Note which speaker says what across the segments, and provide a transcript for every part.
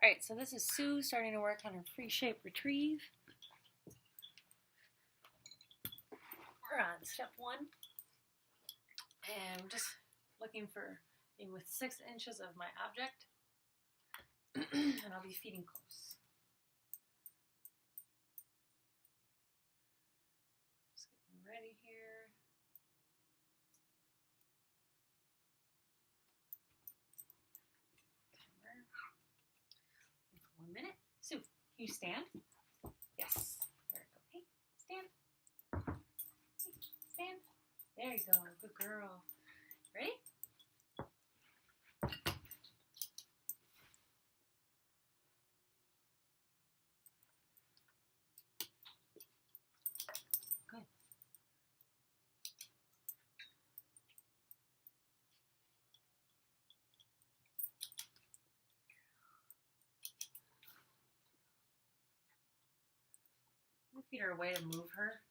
Speaker 1: Alright, so this is Sue starting to work on her free shape retrieve. We're on step 1. And I'm just looking for being with 6 inches of my object. And I'll be feeding close. Just getting ready here. Timer. 1 minute. Sue, can you stand? Yes. There we go. Hey, stand. Hey, stand. There you go. Good girl. Ready? Good. I'm going to feed her a way to move her.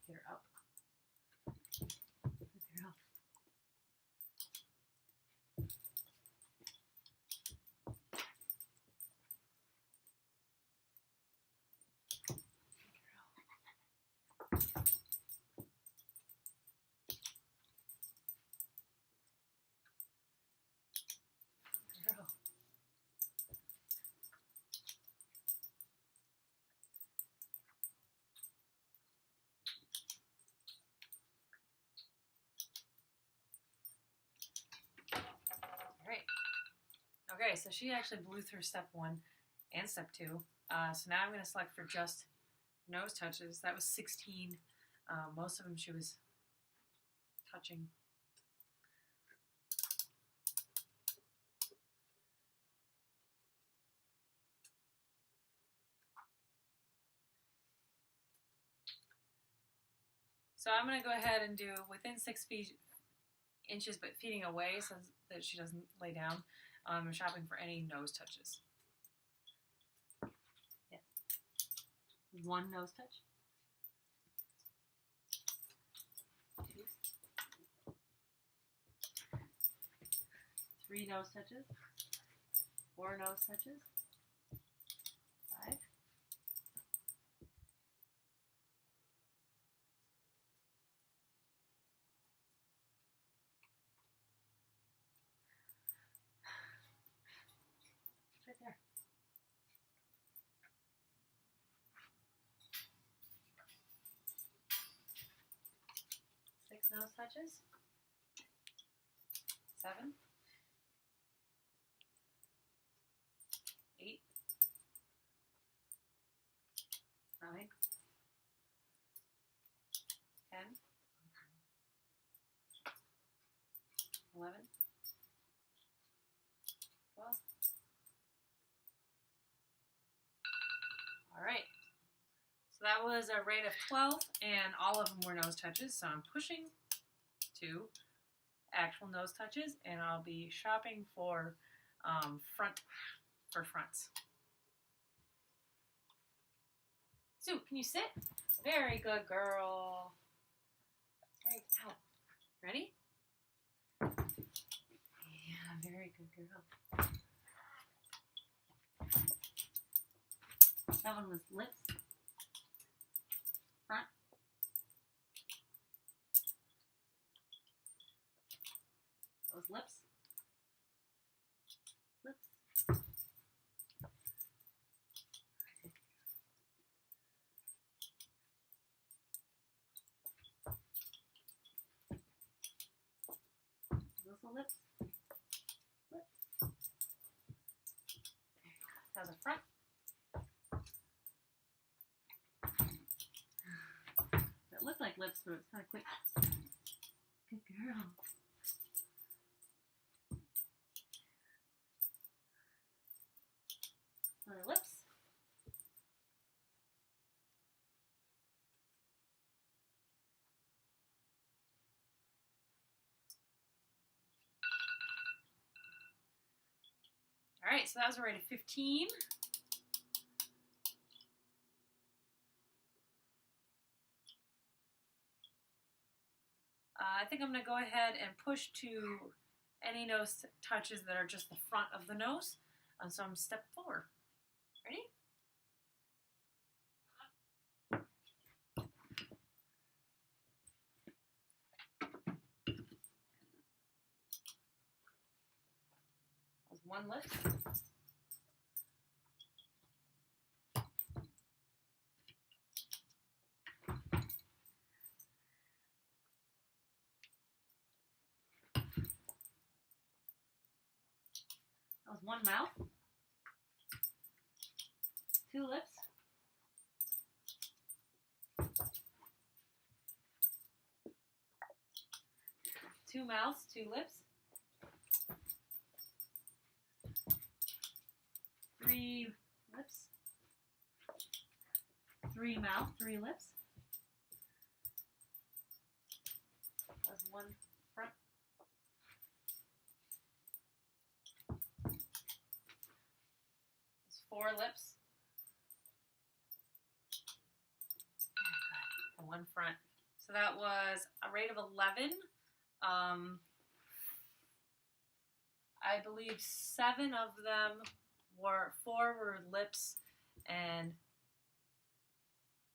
Speaker 1: Get her up. Good girl. Girl. Alright. Okay, so she actually blew through step 1 and step 2. So now I'm going to select for just nose touches. That was 16. Most of them she was touching. So I'm going to go ahead and do within 6 inches, but feeding away so that she doesn't lay down. I'm shopping for any nose touches. Yes. 1 nose touch. 2. 3 nose touches. 4 nose touches. 5. 6 nose touches. 7. 8. 9. 10. 11. 12. All right. So that was a rate of 12, and all of them were nose touches. So I'm pushing to actual nose touches, and I'll be shopping for fronts. Sue, can you sit? Very good, girl. Very good. Ready? Yeah, very good, girl. That one was lips. Front. Those lips. Lips. Those the lips. Lips. That was a front. It looked like lips, but it's kind of quick. Good girl. Other lips. All right, so that was a rate of 15. I think I'm going to go ahead and push to any nose touches that are just the front of the nose. on some step 4. Ready? That was 1 lip. That was 1 mouth. 2 lips. 2 mouths, 2 lips. 3 lips. 3 mouth, 3 lips. That's 1 front. That's 4 lips. And 1 front. So that was a rate of 11. I believe 7 of them were, 4 were lips, and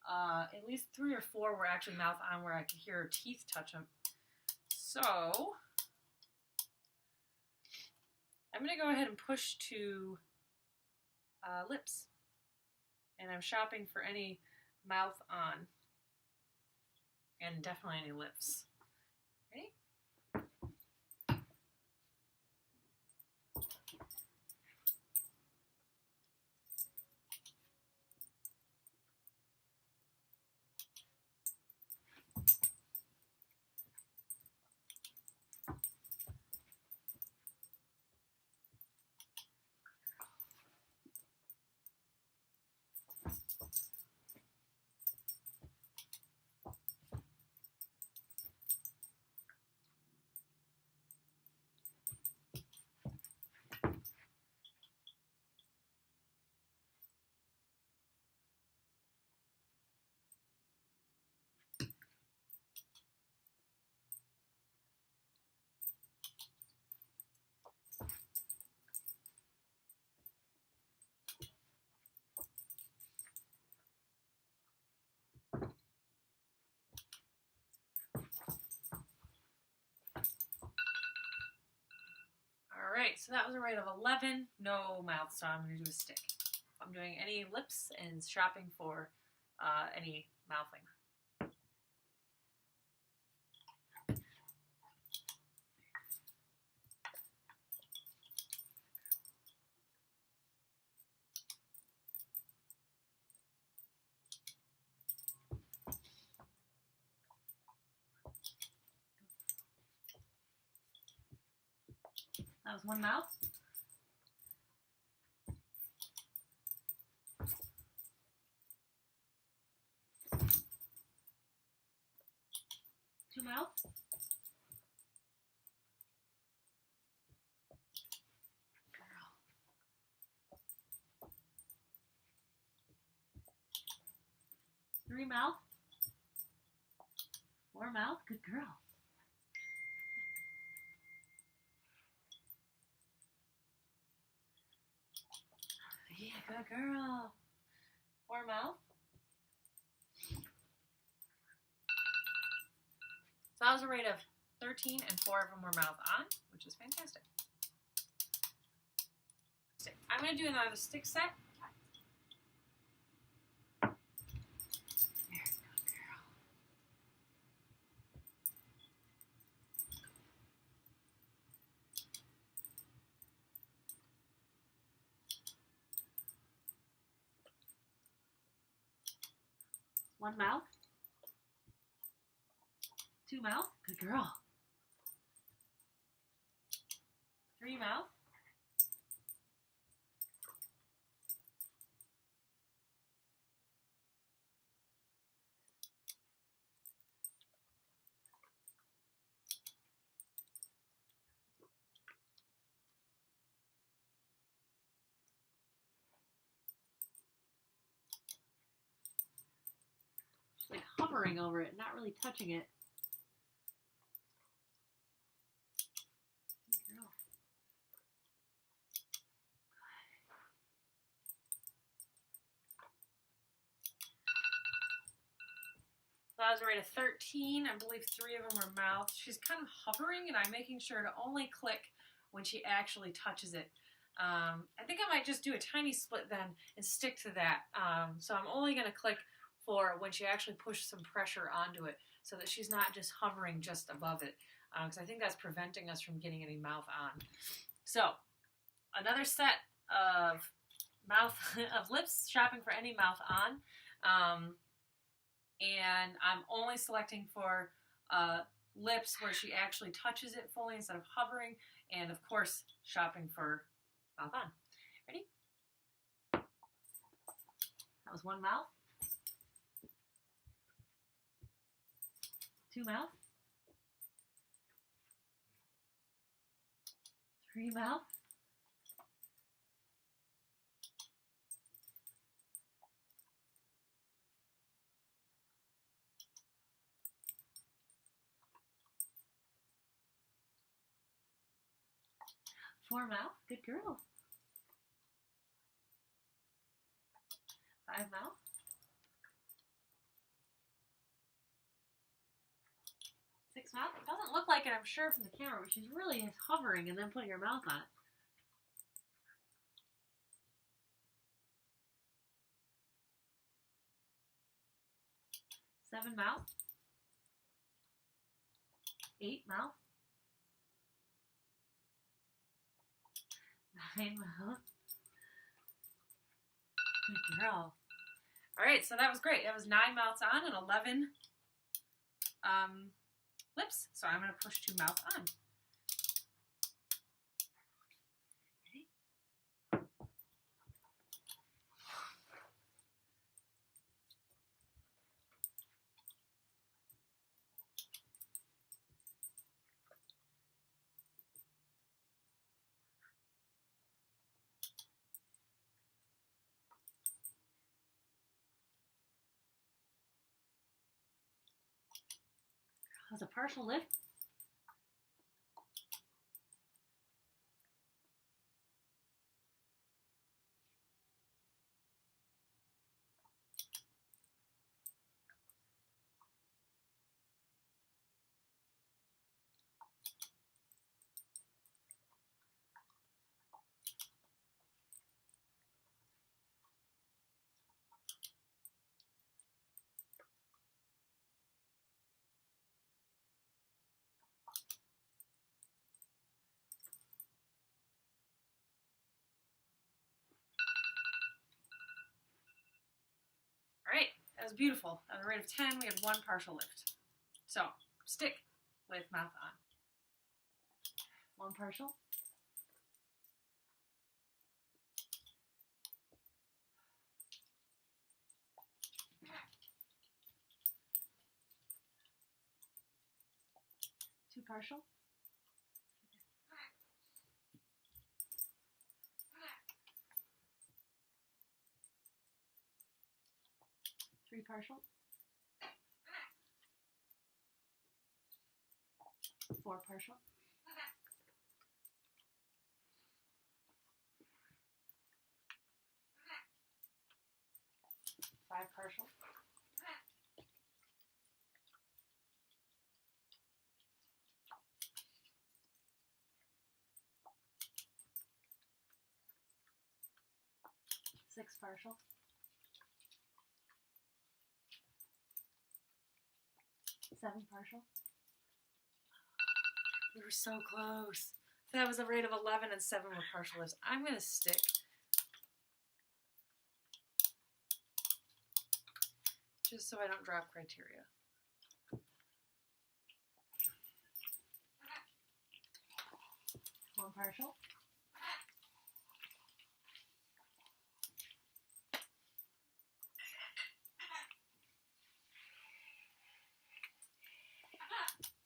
Speaker 1: at least 3 or 4 were actually mouth on where I could hear her teeth touch them. So I'm going to go ahead and push to lips, and I'm shopping for any mouth on, and definitely any lips. Ready? Alright, so that was a rate of 11, no mouth, so I'm going to do a stick. I'm doing any lips and shopping for any mouthing. That was 1 mouth. 2 mouth. 3 mouth. 4 mouth. Good girl. Yeah, good girl. 4 mouth. So that was a rate of 13, and 4 of them were mouth on, which is fantastic. I'm going to do another stick set. There, good girl. One mouth. 2 mouth. Good girl. 3 mouth. 'Like hovering over it, not really touching it. Good girl. was a rate of 13. I believe 3 of them were mouth. She's kind of hovering, and I'm making sure to only click when she actually touches it. I think I might just do a tiny split then and stick to that. So I'm only going to click for when she actually pushes some pressure onto it so that she's not just hovering just above it, because I think that's preventing us from getting any mouth on. So another set of lips, shopping for any mouth on. And I'm only selecting for lips where she actually touches it fully instead of hovering, and of course shopping for mouth on. Ready? That was 1 mouth. 2 mouth. 3 mouth. 4 mouth. Good girl. 5 mouth. 6 mouth. It doesn't look like it, I'm sure, from the camera, but she's really hovering and then putting her mouth on it. 7 mouth. 8 mouth. 9 mouth. Good girl. Alright, so that was great. That was 9 mouths on and 11 lips. So I'm going to push 2 mouth on. Ready? That was a partial lift. Alright, that was beautiful. At a rate of 10, we had 1 partial lift. So, stick with mouth on. 1 partial. 2 partial. 3 partial. 4 partial. 5 partial. 6 partial. 7 partial. We were so close. That was a rate of 11 and 7 were partial lifts. I'm going to stick. Just so I don't drop criteria. One partial.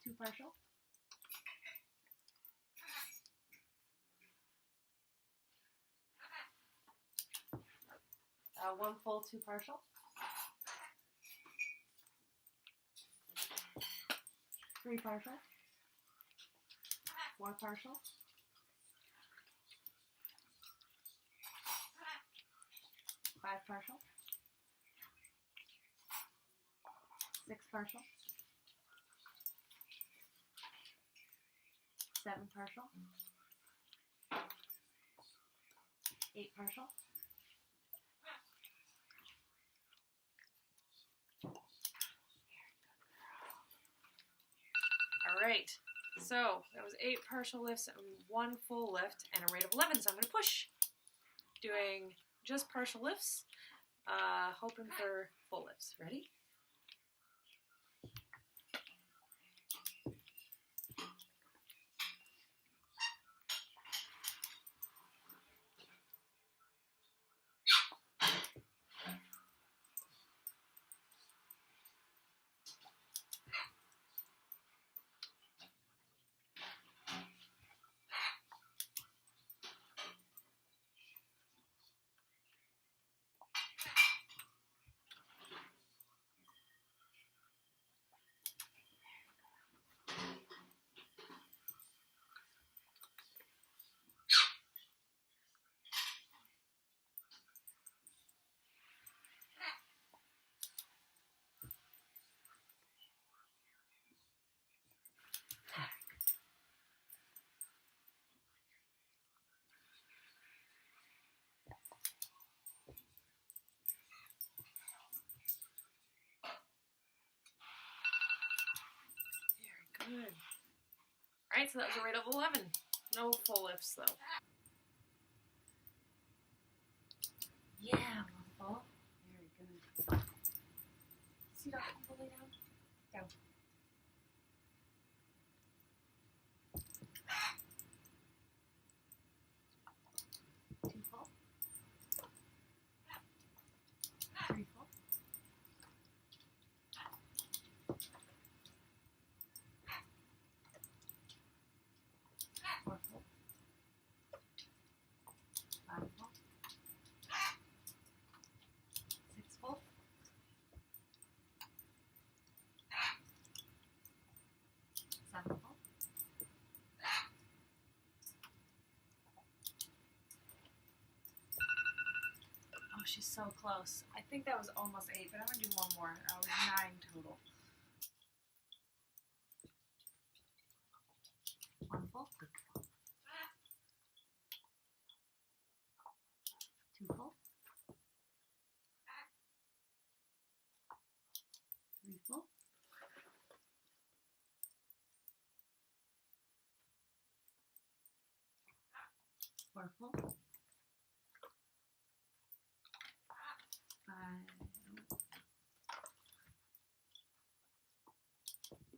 Speaker 1: Two partial. One full, 2 partial. 3 partial. 4 partial. 5 partial.
Speaker 2: 6 partial, 7 partial, 8 partial,
Speaker 1: All right, so that was 8 partial lifts and 1 full lift and a rate of 11. So I'm going to push, doing just partial lifts, hoping for full lifts. Ready? Very good. All right, so that was a rate of 11. No full lifts though. Yeah, wonderful. Very good. See that completely down? Down. Two full. 3 full. 4 full. 5 full. 6 full. 7 full. 'Oh, she's so close. I think that was almost 8, but I'm going to do one more. I was 9 total. 1 full. 2 full. 3 full. 4 full.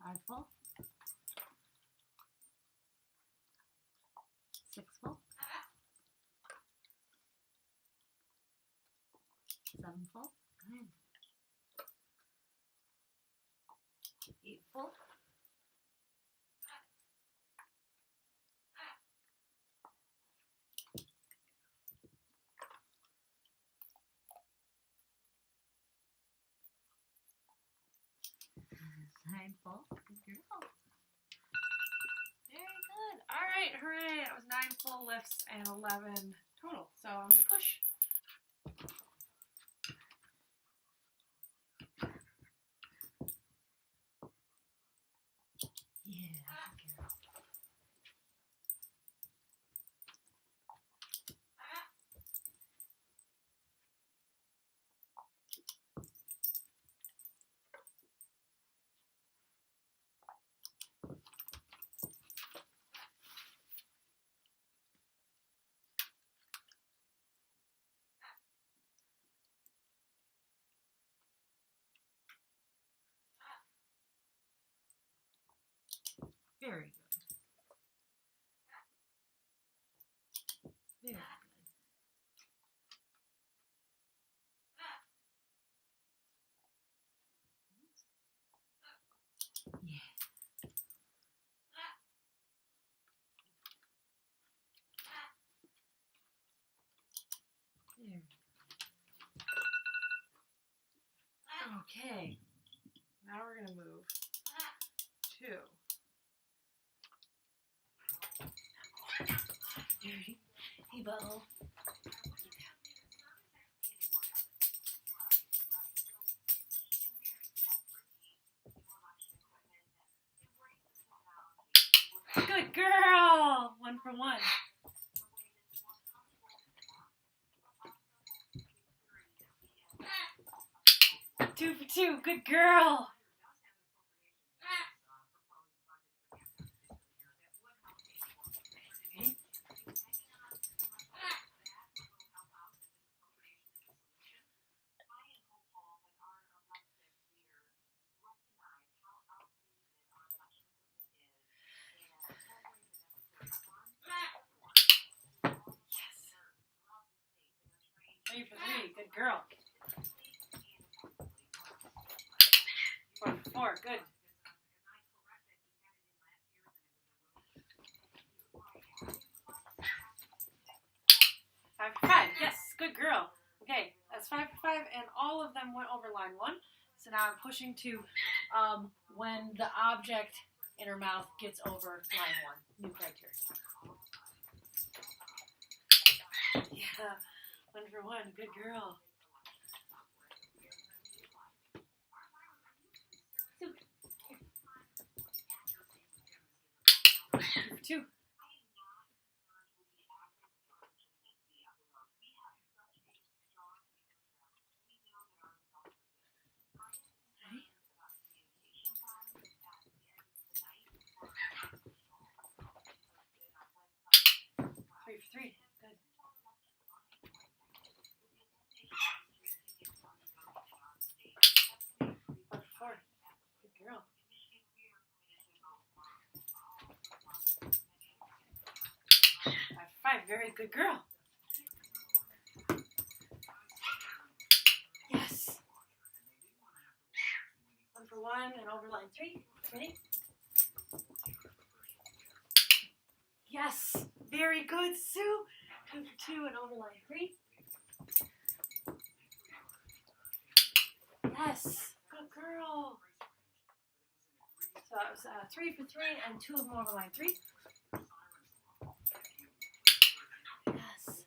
Speaker 1: 5 full. 6 full. 7 full. Good. 8 full. 9 full. Good girl. Very good. All right, hooray. That was 9 full lifts and 11 total. So I'm going to push. Yeah, good girl. Very good. Very good. Yeah. There. Okay. Now we're gonna move to hey, Bo. Good girl. 1 for 1. 2 for 2. Good girl. Three for 3. Good girl. 4 for 4. Good. 5 for 5. Yes. Good girl. Okay. That's 5 for 5, and all of them went over line 1. So now I'm pushing to when the object in her mouth gets over line 1. New criteria. Yeah. 1 for 1. Good girl. 2 for 2. Ready? 3 for 3. Good. 4 for 4. Good girl. 5 for 5. Very good girl. Yes. 1 for 1 and over line 3. Ready? Yes. Very good, Sue. 2 for 2 and over line 3. Yes. Good girl. So that was 3 for 3 and 2 of them over line 3. Yes.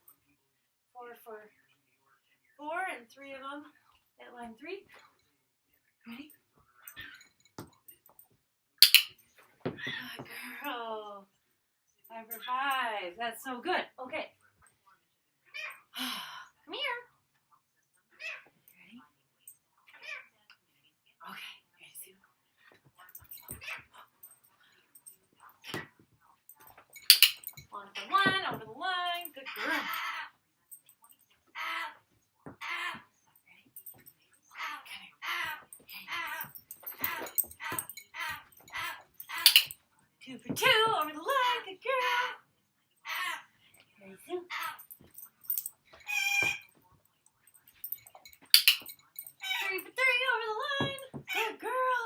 Speaker 1: 4 for 4 and 3 of them at line 3. Ready? Good girl. 5 for 5. That's so good. Okay. Come here. Ready? Okay. Ready, Sue? 1 for 1 over the line. Good girl. 2 for 2 over the line. Good girl. Ready, Sue? 3 for 3 over the line. Good girl.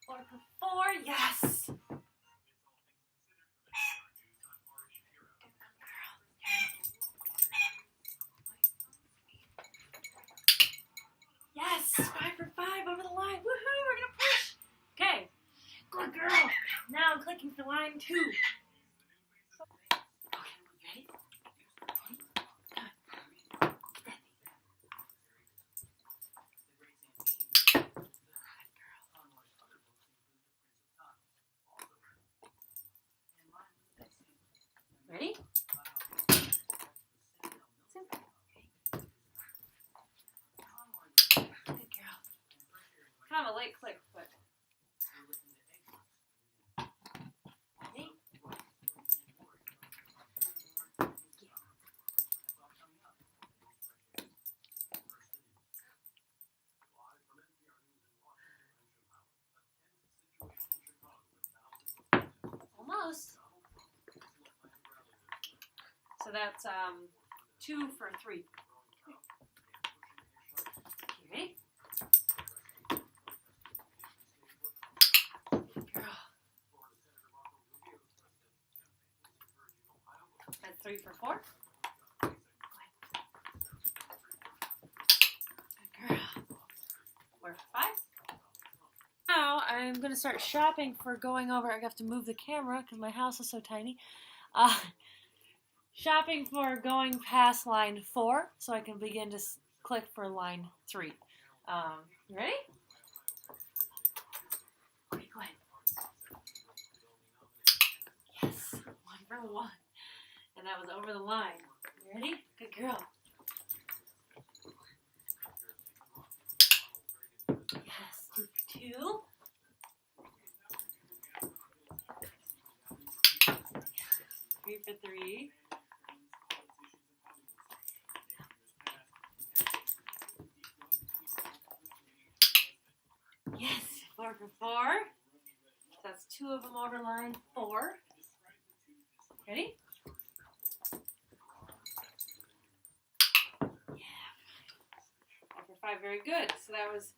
Speaker 1: 4 for 4. Yes. Yes, 5 for 5 over the line. Woohoo, we're gonna push. Okay, good girl. Now I'm clicking for line 2. Okay, ready? Ready? Good girl. Kind of a late click, but. Ready? Almost. So that's 2 for 3. Okay, ready? Good girl. That's 3 for 4. Good girl. 4 for 5. Now I'm going to start shopping for going over. I have to move the camera because my house is so tiny. Shopping for going past line 4 so I can begin to click for line 3. You ready? Okay, go ahead. Yes, 1 for 1. And that was over the line. You ready? Good girl. Yes, 2 for 2. 3 for 3. Yes, 4 for 4. So that's 2 of them over line 4. Ready? Yeah. 5 for 5, very good. So that was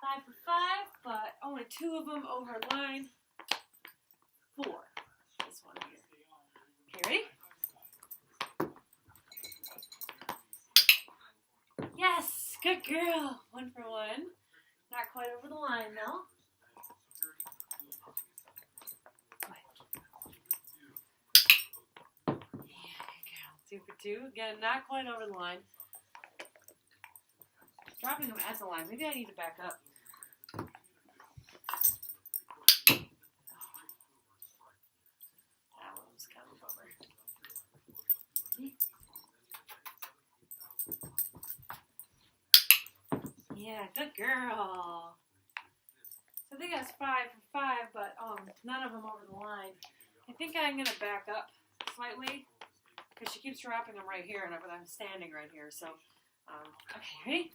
Speaker 1: 5 for 5, but only 2 of them over line 4. This one here. Okay, ready? Yes, good girl. 1 for 1. Not quite over the line though. Yeah, good girl. 2 for 2. Again, not quite over the line. Dropping them at the line. Maybe I need to back up. That one was kind of a bummer. Yeah, good girl. So I think that's 5 for 5, but none of them over the line. I think I'm gonna back up slightly because she keeps dropping them right here, and I'm standing right here. So, okay, ready?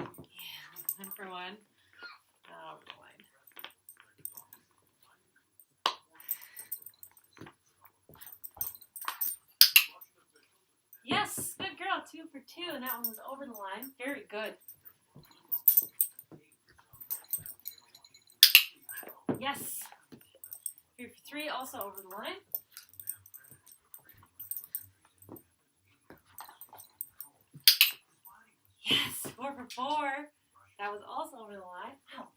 Speaker 1: Yeah, 1 for 1. Over the line. Yes, good girl. 2 for 2, and that one was over the line. Very good. Yes. 3 for 3, also over the line. Yes, 4 for 4. That was also over the line. Ow.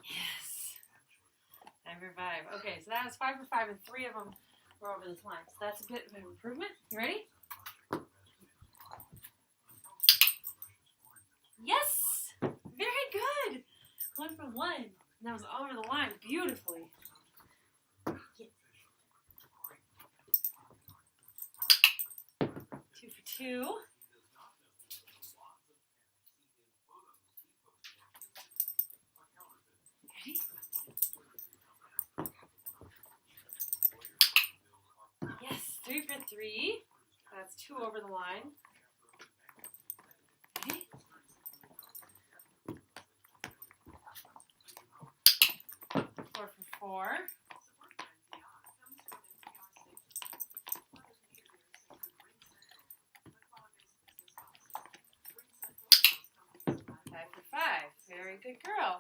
Speaker 1: Yes. 9 for 5. Okay, so that was 5 for 5, and 3 of them were over this line. So that's a bit of an improvement. You ready? Yes! Very good! 1 for 1. And that was over the line beautifully. Yeah. 2 for 2. Ready? Yes, 3 for 3. That's 2 over the line. Ready? 4 for 4. Five for 5. Very good girl.